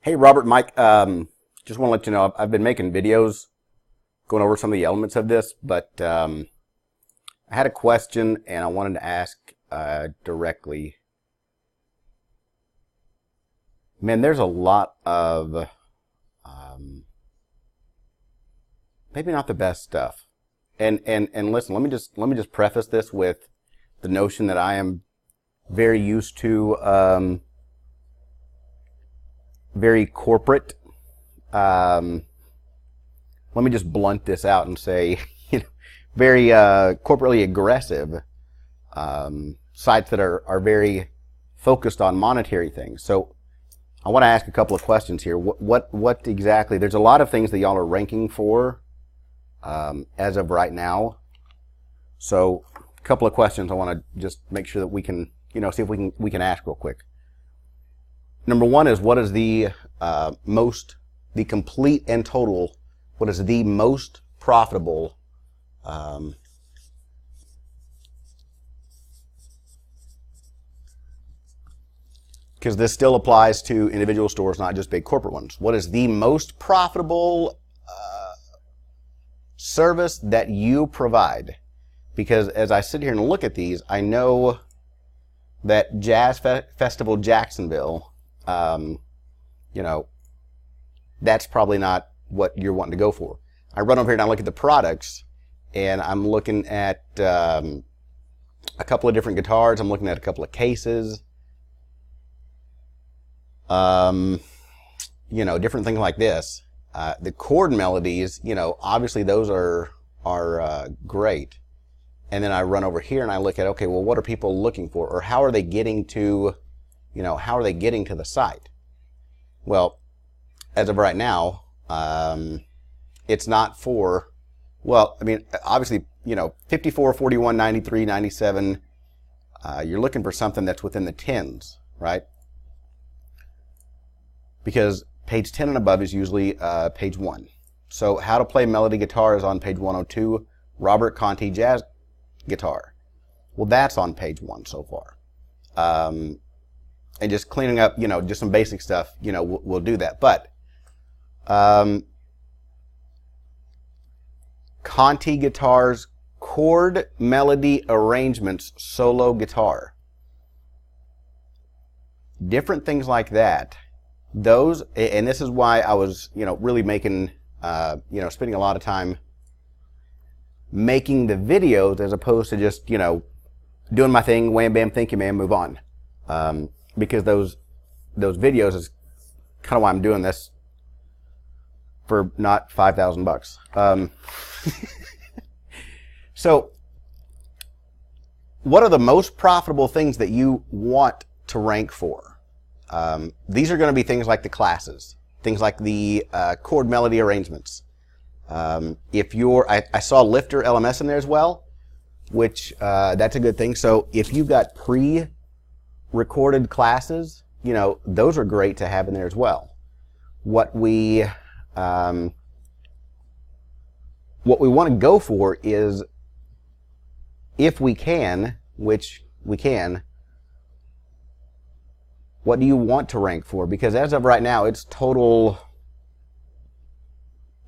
Hey, Robert, Mike, just want to let you know I've been making videos going over some of the elements of this, but I had a question and I wanted to ask directly. Man, there's a lot of maybe not the best stuff. And listen, let me just preface this with the notion that I am very used to very corporate. Let me just blunt this out and say, very corporately aggressive sites that are very focused on monetary things. So I want to ask a couple of questions here. What exactly? There's a lot of things that y'all are ranking for as of right now. So a couple of questions I want to just make sure that we can, see if we can ask real quick. Number one is, what is the the complete and total, what is the most profitable because this still applies to individual stores, not just big corporate ones. What is the most profitable service that you provide? Because as I sit here and look at these, I know that Jazz Festival Jacksonville, that's probably not what you're wanting to go for. I run over here and I look at the products, and I'm looking at a couple of different guitars. I'm looking at a couple of cases, different things like this. The chord melodies, obviously those are great. And then I run over here and I look at, okay, well, what are people looking for, or how are they getting to, how are they getting to the site? Well, as of right now, it's not for, well, I mean, obviously, 54, 41, 93, 97, you're looking for something that's within the tens, right? Because page 10 and above is usually page 1. So how to play melody guitar is on page 102. Robert Conti jazz guitar. Well, that's on page 1 so far. And just cleaning up, just some basic stuff, we'll do that. But Conti guitars, chord melody arrangements, solo guitar. Different things like that. Those, and this is why I was, really making, spending a lot of time making the videos as opposed to just, doing my thing, wham, bam, thank you, man, move on. Because those videos is kind of why I'm doing this for not $5,000. So, what are the most profitable things that you want to rank for? These are going to be things like the classes, things like the chord melody arrangements. If you're, I saw Lifter LMS in there as well, which that's a good thing. So if you've got pre-recorded classes, those are great to have in there as well. What we want to go for is, if we can, which we can, what do you want to rank for? Because as of right now, it's total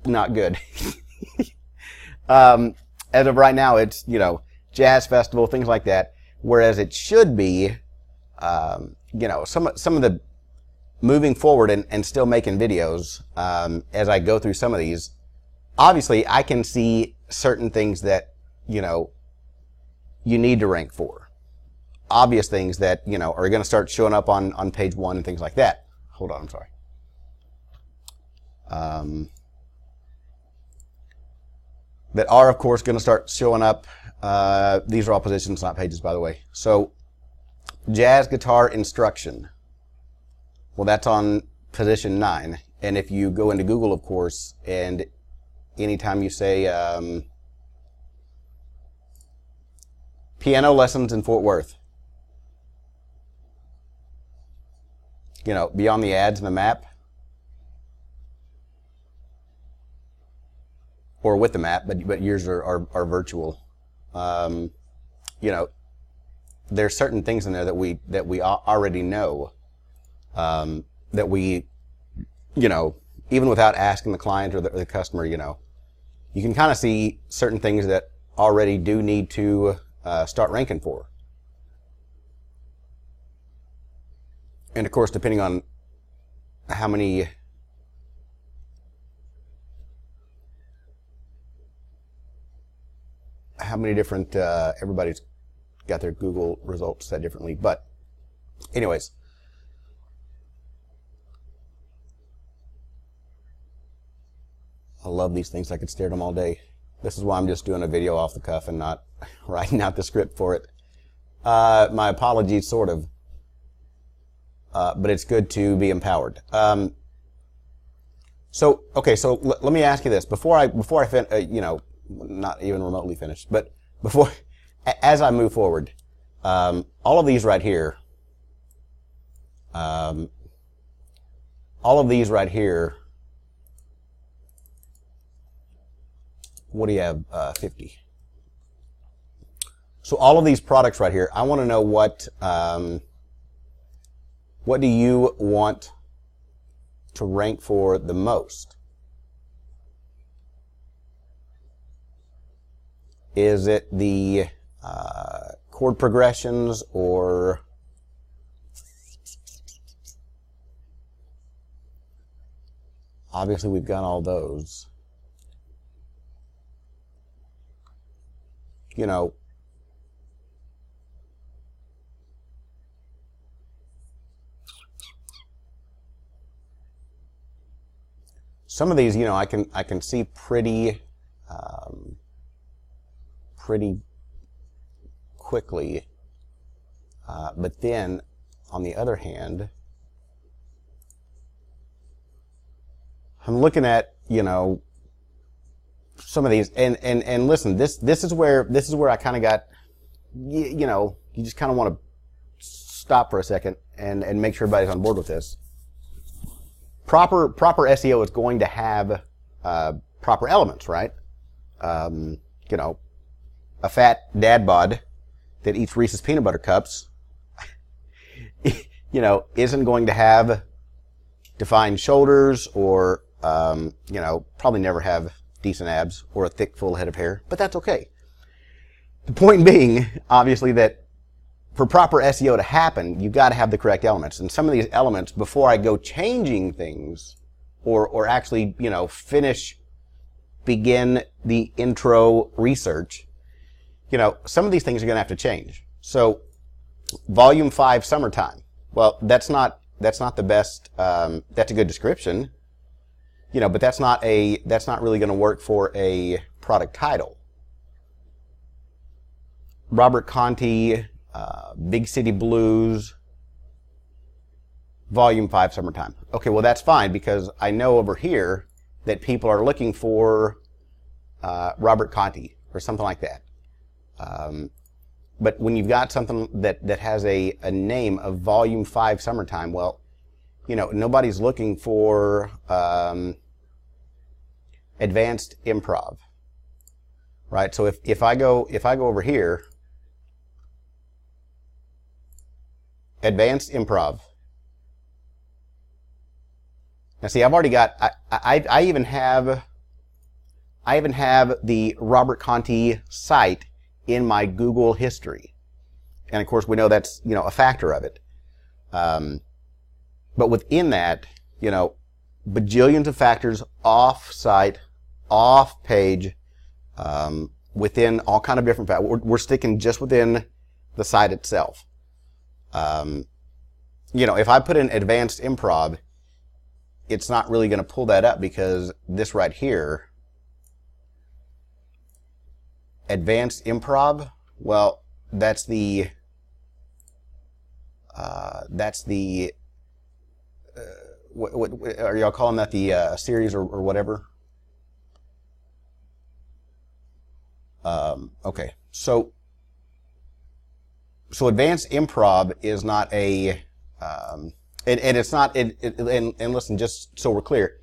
not good. As of right now, it's, jazz festival, things like that. Whereas it should be, some of the moving forward and still making videos, as I go through some of these, obviously I can see certain things that, you need to rank for. Obvious things that, are going to start showing up on page 1 and things like that. Hold on, I'm sorry. That are, of course, going to start showing up. These are all positions, not pages, by the way. So, jazz guitar instruction. Well, that's on position 9. And if you go into Google, of course, and anytime you say piano lessons in Fort Worth, beyond the ads and the map, or with the map, but yours are virtual. There's certain things in there that we already know, that we you know, even without asking the client or the customer, you know, you can kind of see certain things that already do need to start ranking for. And of course, depending on how many different, everybody's got their Google results set differently. But anyways, I love these things. I could stare at them all day. This is why I'm just doing a video off the cuff and not writing out the script for it. My apologies, sort of. But it's good to be empowered. So let me ask you this before I you know, not even remotely finished, but before, as I move forward, all of these right here, what do you have? 50. So all of these products right here, I want to know what do you want to rank for the most? Is it the chord progressions, or obviously we've got all those. You know, some of these, you know, I can see pretty quickly, but then on the other hand, I'm looking at, you know, some of these, and listen, this is where I kind of got, you know, you just kind of want to stop for a second and make sure everybody's on board with this. Proper SEO is going to have proper elements, right? You know, a fat dad bod that eats Reese's peanut butter cups, you know, isn't going to have defined shoulders, or you know, probably never have decent abs or a thick full head of hair, but that's okay. The point being, obviously, that for proper SEO to happen, you've got to have the correct elements. And some of these elements, before I go changing things, or actually, you know, begin the intro research, you know, some of these things are going to have to change. So, volume 5, summertime. Well, that's not the best. That's a good description, you know, but that's not really going to work for a product title. Robert Conti, Big City Blues, Volume 5, Summertime. Okay, well that's fine, because I know over here that people are looking for Robert Conti or something like that. But when you've got something that has a name of Volume 5, Summertime, well, you know, nobody's looking for advanced improv, right? So if I go over here, advanced improv. Now see, I've already got, I even have the Robert Conti site in my Google history. And of course we know that's, you know, a factor of it. But within that, you know, bajillions of factors off site, off page, within all kind of different factors. We're sticking just within the site itself. You know, if I put in advanced improv, it's not really going to pull that up, because this right here, advanced improv, well, that's the what are y'all calling that, the series or whatever? Okay, so advanced improv is not a and it's not and listen, just so we're clear,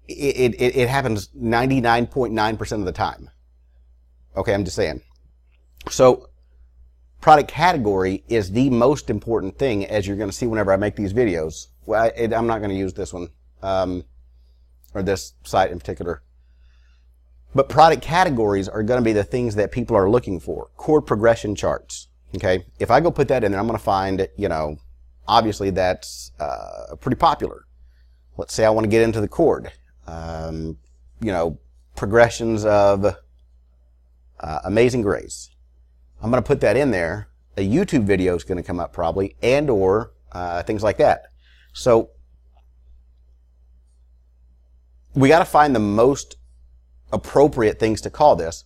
it happens 99.9% of the time. Okay, I'm just saying. So product category is the most important thing, as you're going to see whenever I make these videos. well, I'm not going to use this one, or this site in particular. But product categories are going to be the things that people are looking for. Chord progression charts. Okay, if I go put that in there, I'm going to find, you know, obviously that's pretty popular. Let's say I want to get into the chord. You know, progressions of Amazing Grace. I'm going to put that in there. A YouTube video is going to come up probably, and or things like that. So we got to find the most appropriate things to call this.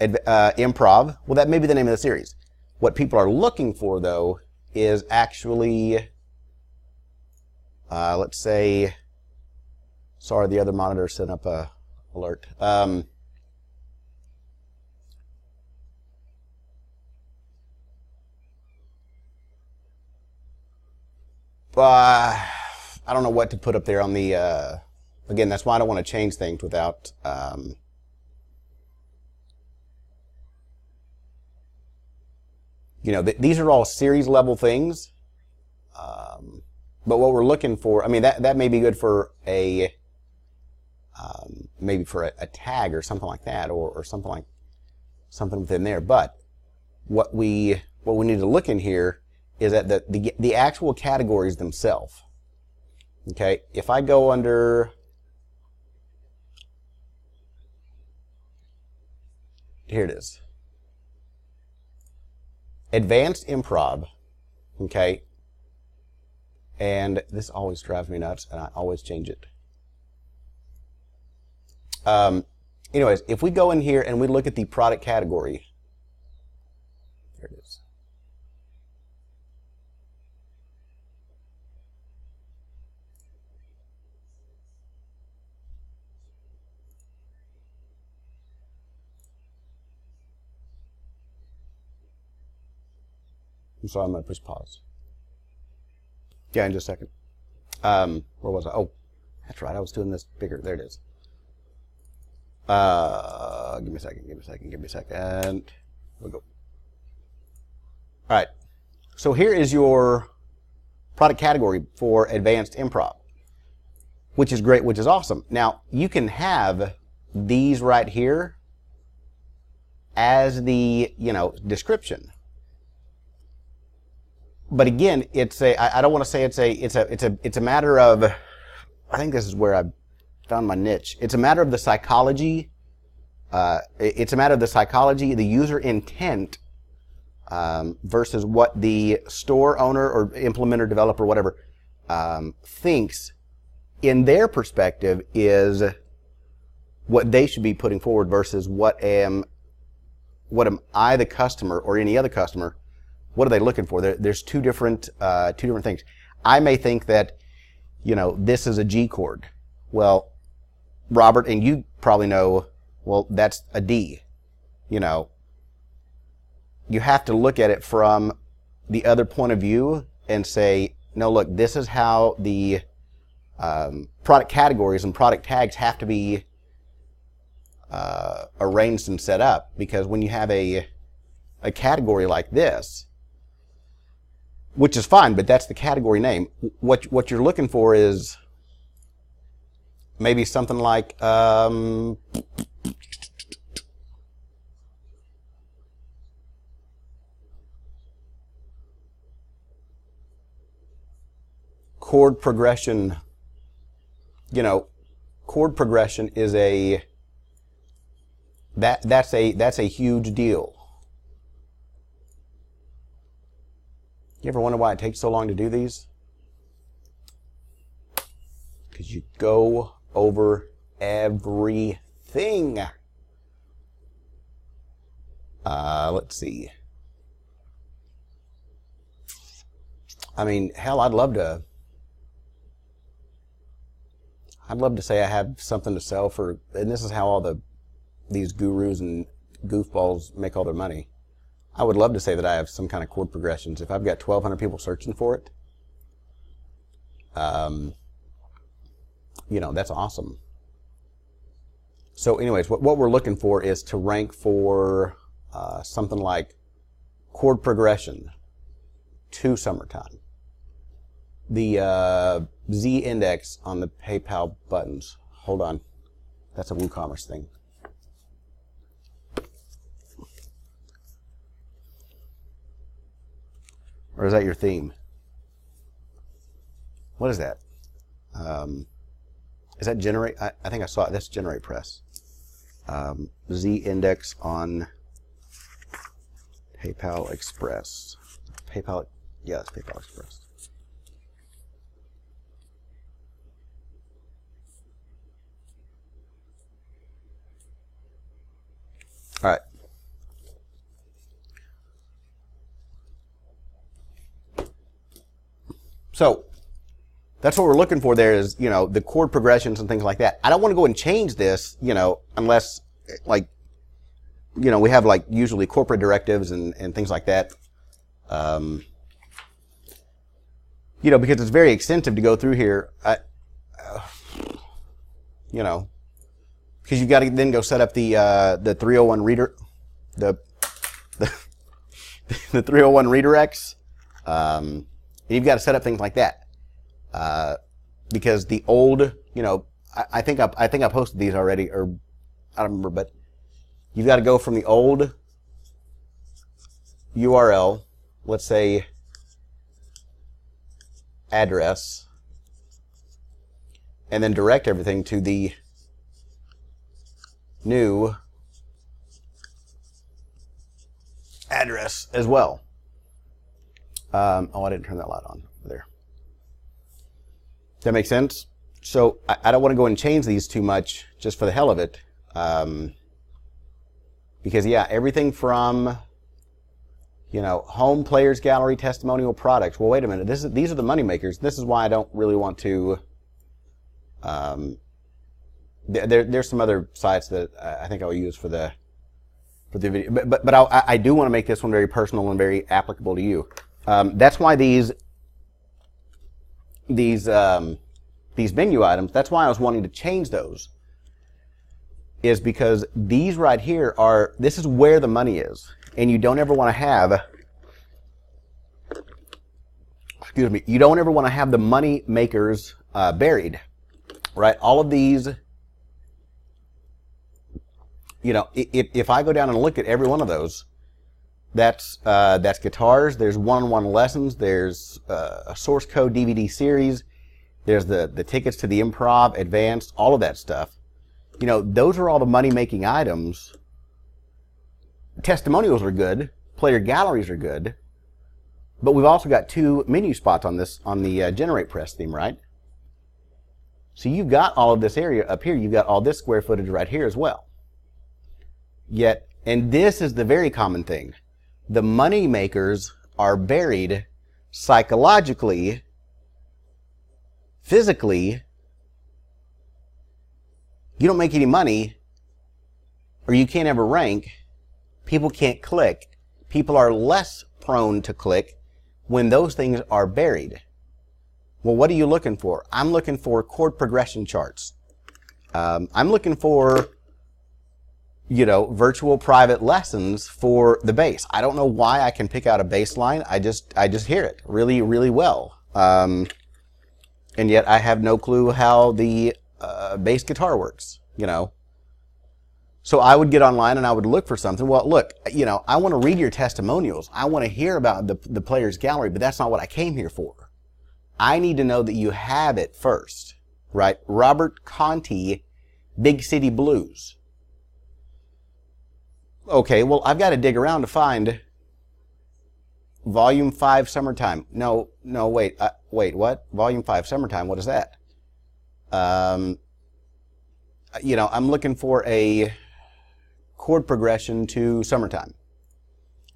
Improv, well, that may be the name of the series. What people are looking for, though, is actually, let's say, sorry, the other monitor sent up a alert. I don't know what to put up there on the, again, that's why I don't want to change things without, you know, these are all series level things. But what we're looking for, I mean, that may be good for a, maybe for a tag or something like that, or something within there. But what we need to look in here is at the actual categories themselves. Okay, if I go under, here it is, advanced improv. Okay, and this always drives me nuts, and I always change it. Anyways, if we go in here and we look at the product category, there it is. I'm sorry, I'm going to push pause. Yeah, in just a second. Where was I? Oh, that's right. I was doing this bigger. There it is. Give me a second. We'll go. All right. So here is your product category for advanced improv, which is great, which is awesome. Now, you can have these right here as the, you know, description. But again, it's a, I don't want to say it's a matter of, I think this is where I found my niche. It's a matter of the psychology. It's a matter of the psychology, the user intent, versus what the store owner or implementer, developer, whatever, thinks in their perspective is what they should be putting forward versus what am I, the customer, or any other customer, what are they looking for? There's two different things. I may think that, you know, this is a G chord. Well, Robert, and you probably know, well, that's a D. You know, you have to look at it from the other point of view and say, no, look, this is how the product categories and product tags have to be arranged and set up. Because when you have a category like this, which is fine, but that's the category name. What you're looking for is maybe something like chord progression. You know, chord progression is that's a huge deal. You ever wonder why it takes so long to do these? Because you go over everything. Let's see. I mean, hell, I'd love to say I have something to sell for, and this is how all these gurus and goofballs make all their money. I would love to say that I have some kind of chord progressions. If I've got 1,200 people searching for it, you know, that's awesome. So anyways, what we're looking for is to rank for something like chord progression to summertime. the Z index on the PayPal buttons. Hold on. That's a WooCommerce thing. Or is that your theme? What is that? Is that generate? I think I saw it. That's generate press. Z index on PayPal Express. PayPal, yeah, it's PayPal Express. All right. So that's what we're looking for there is, you know, the chord progressions and things like that. I don't want to go and change this, you know, unless, like, you know, we have, like, usually corporate directives and things like that. You know, because it's very extensive to go through here. You know, because you've got to then go set up the 301 reader, the 301 redirects. You've got to set up things like that. Because the old, you know, I think I posted these already, or I don't remember, but you've got to go from the old URL, let's say address, and then direct everything to the new address as well. Oh, I didn't turn that light on over there. That makes sense? So I don't want to go and change these too much just for the hell of it. Because, yeah, everything from, you know, home, players, gallery, testimonial, products. Well, wait a minute. These are the money makers. This is why I don't really want to. There's some other sites that I think I'll use for the video. But I do want to make this one very personal and very applicable to you. That's why these menu items, that's why I was wanting to change those, is because these right here are, this is where the money is. And you don't ever want to have, excuse me, you don't ever want to have the money makers buried, right? All of these, you know, if I go down and look at every one of those, that's guitars, there's one-on-one lessons, there's a source code DVD series, there's the tickets to the improv, advanced, all of that stuff. You know, those are all the money-making items. Testimonials are good, player galleries are good, but we've also got 2 menu spots on this, on the generate press theme, right? So you've got all of this area up here, you've got all this square footage right here as well. Yet, and this is the very common thing, the money makers are buried psychologically, physically. You don't make any money, or you can't ever rank. People can't click. People are less prone to click when those things are buried. Well, what are you looking for? I'm looking for chord progression charts. I'm looking for, you know, virtual private lessons for the bass. I don't know why I can pick out a bass line. I just hear it really, really well. And yet I have no clue how the bass guitar works, you know. So I would get online and I would look for something. Well, look, you know, I want to read your testimonials. I want to hear about the player's gallery, but that's not what I came here for. I need to know that you have it first, right? Robert Conti, Big City Blues. Okay, well, I've got to dig around to find Volume 5 Summertime. No, wait, what? Volume 5 Summertime, what is that? You know, I'm looking for a chord progression to Summertime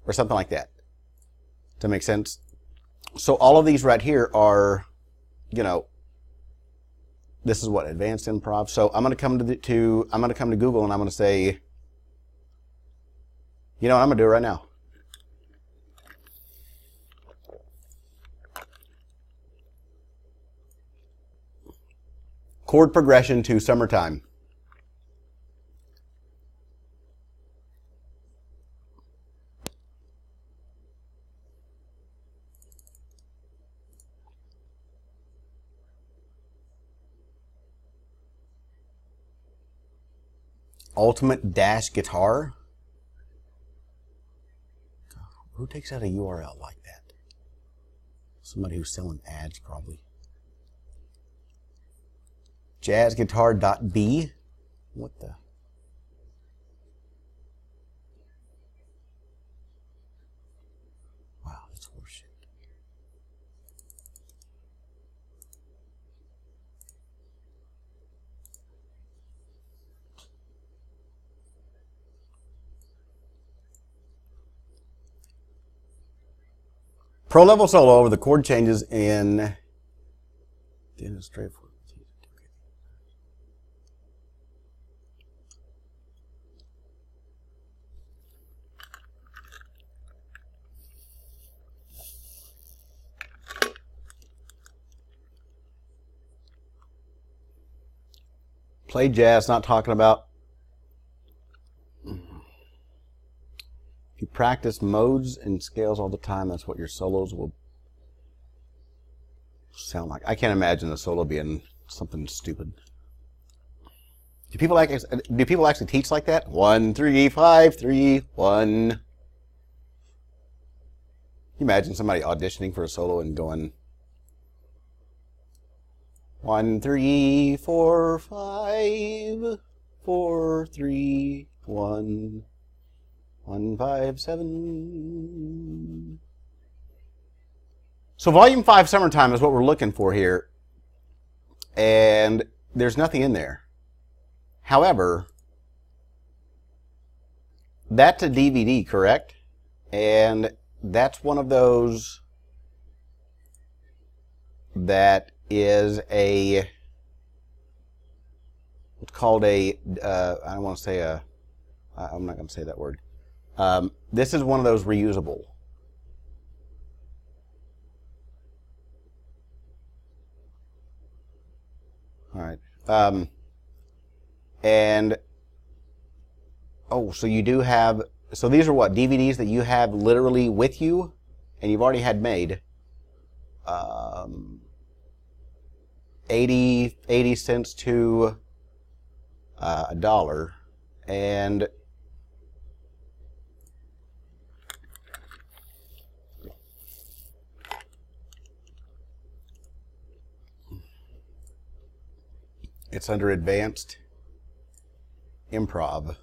or something like that. Does that make sense? So all of these right here are, you know, this is what, advanced improv. So I'm going to come to Google and I'm going to say, you know what, I'm going to do it right now. Chord progression to Summertime. Ultimate Dash Guitar. Who takes out a URL like that? Somebody who's selling ads, probably. Jazzguitar.b. What the? Wow, that's horseshit. Pro level solo over the chord changes in straightforward. Play jazz, not talking about. If you practice modes and scales all the time, that's what your solos will sound like. I can't imagine the solo being something stupid. Do people actually teach like that? 1, 3, 5, 3, 1. Can you imagine somebody auditioning for a solo and going 1, 3, 4, 5, 4, 3, 1, 1, 5, 7. So volume 5 summertime is what we're looking for here. And there's nothing in there. However, that's a DVD, correct? And that's one of those that is a, what's called a, I don't want to say a, I'm not going to say that word. This is one of those reusable. All right. And, oh, so you do have, so these are what, DVDs that you have literally with you and you've already had made. 80 cents to $1. And it's under advanced improv.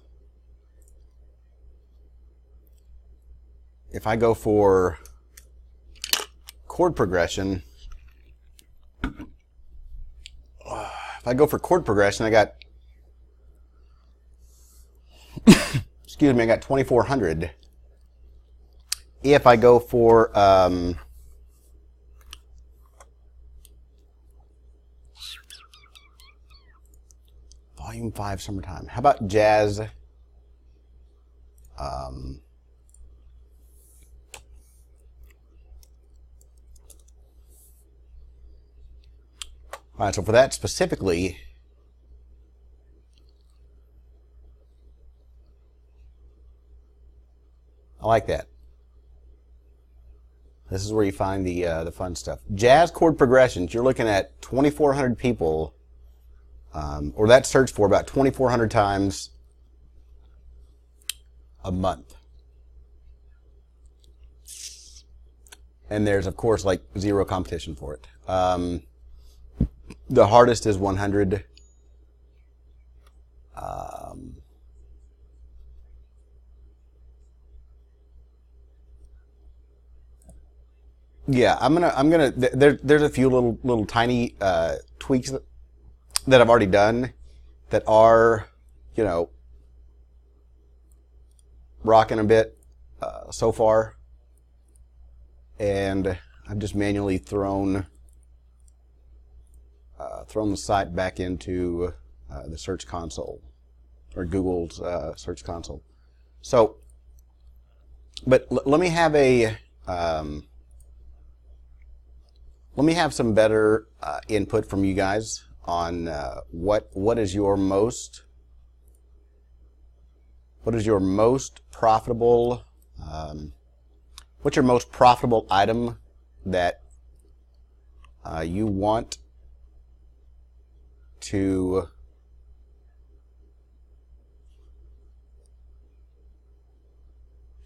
If I go for chord progression, I got, excuse me, I got 2,400. If I go for, volume 5 summertime. How about jazz? All right, so for that specifically, I like that. This is where you find the fun stuff. Jazz chord progressions. You're looking at 2,400 people, or that's searched for about 2,400 times a month. And there's, of course, like zero competition for it. The hardest is 100. Yeah, I'm gonna. There's a few little tiny tweaks that I've already done that are, you know, rocking a bit so far, and I've just manually thrown the site back into the Search Console or Google's Search Console. So, but let me have a let me have some better input from you guys on what is your most profitable what's your most profitable item that you want to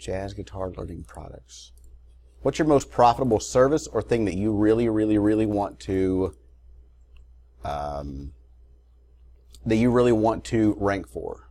Jazz guitar learning products. What's your most profitable service or thing that you really, really, really want to rank for?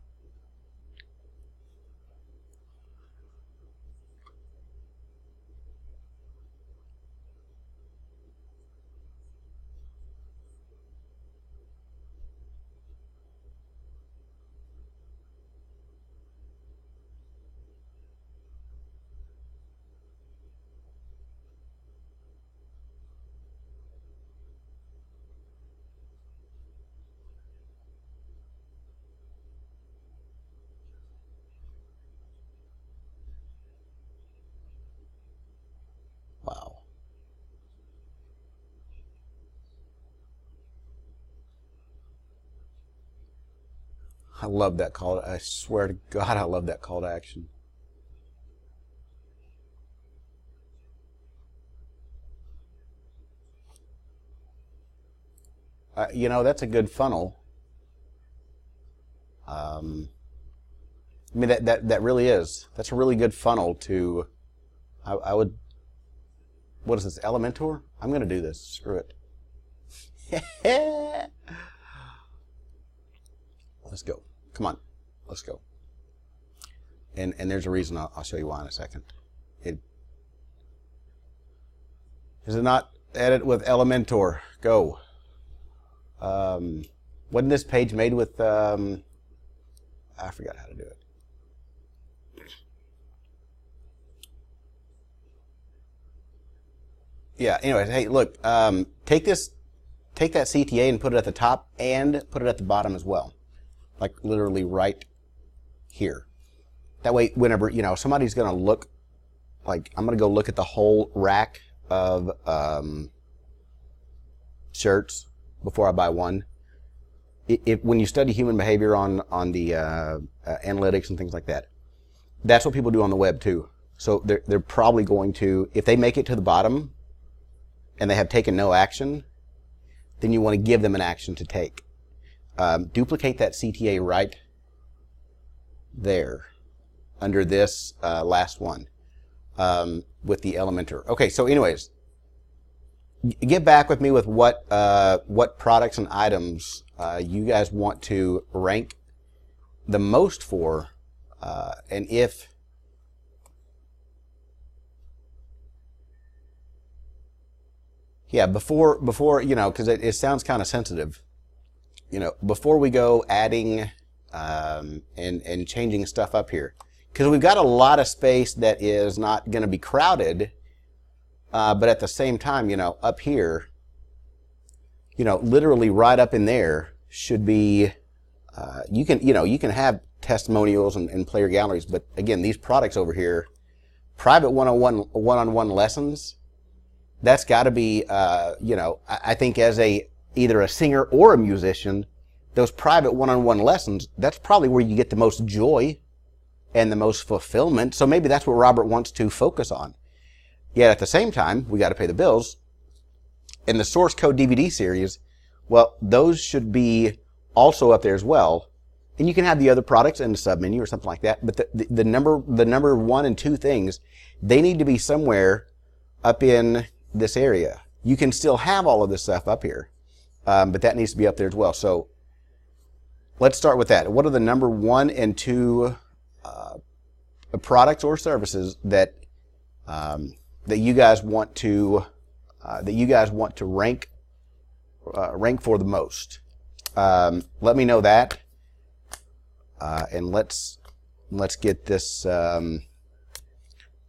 Wow. I love that call. I swear to God, I love that call to action. You know, that's a good funnel. I mean, that really is. That's a really good funnel to. I would. What is this, Elementor? I'm going to do this. Screw it. Let's go. Come on. Let's go. And there's a reason. I'll show you why in a second. Is it not edit with Elementor? Go. Wasn't this page made with... I forgot how to do it. Yeah, anyways, hey, look, take that CTA and put it at the top and put it at the bottom as well. Like literally right here. That way, whenever, you know, somebody's going to look, like, I'm going to go look at the whole rack of shirts before I buy one. When you study human behavior on the analytics and things like that, that's what people do on the web too. So they're probably going to, if they make it to the bottom, and they have taken no action, then you want to give them an action to take. Duplicate that CTA right there under this last one with the Elementor. Okay, so anyways, get back with me with what products and items you guys want to rank the most for, and if yeah, before you know, because it sounds kind of sensitive, you know, before we go adding and changing stuff up here, because we've got a lot of space that is not going to be crowded, but at the same time, you know, up here, you know, literally right up in there should be, you can have testimonials and player galleries, but again, these products over here, private one-on-one lessons. That's got to be, you know, I think as either a singer or a musician, those private one-on-one lessons, that's probably where you get the most joy and the most fulfillment. So maybe that's what Robert wants to focus on. Yet at the same time, we got to pay the bills. In the source code DVD series, well, those should be also up there as well. And you can have the other products in the submenu or something like that. But the number 1 and 2 things, they need to be somewhere up in this area. You can still have all of this stuff up here, but that needs to be up there as well. So let's start with that. What are the number 1 and 2 products or services that that you guys want to rank for the most? Let me know that, and let's get this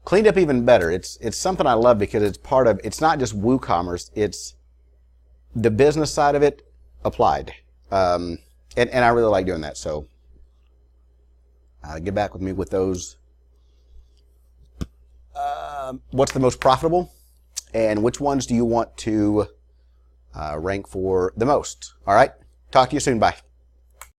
cleaned up even better. It's something I love because it's part of, it's not just WooCommerce, it's the business side of it applied. And I really like doing that. So get back with me with those. What's the most profitable? And which ones do you want to rank for the most? All right. Talk to you soon. Bye.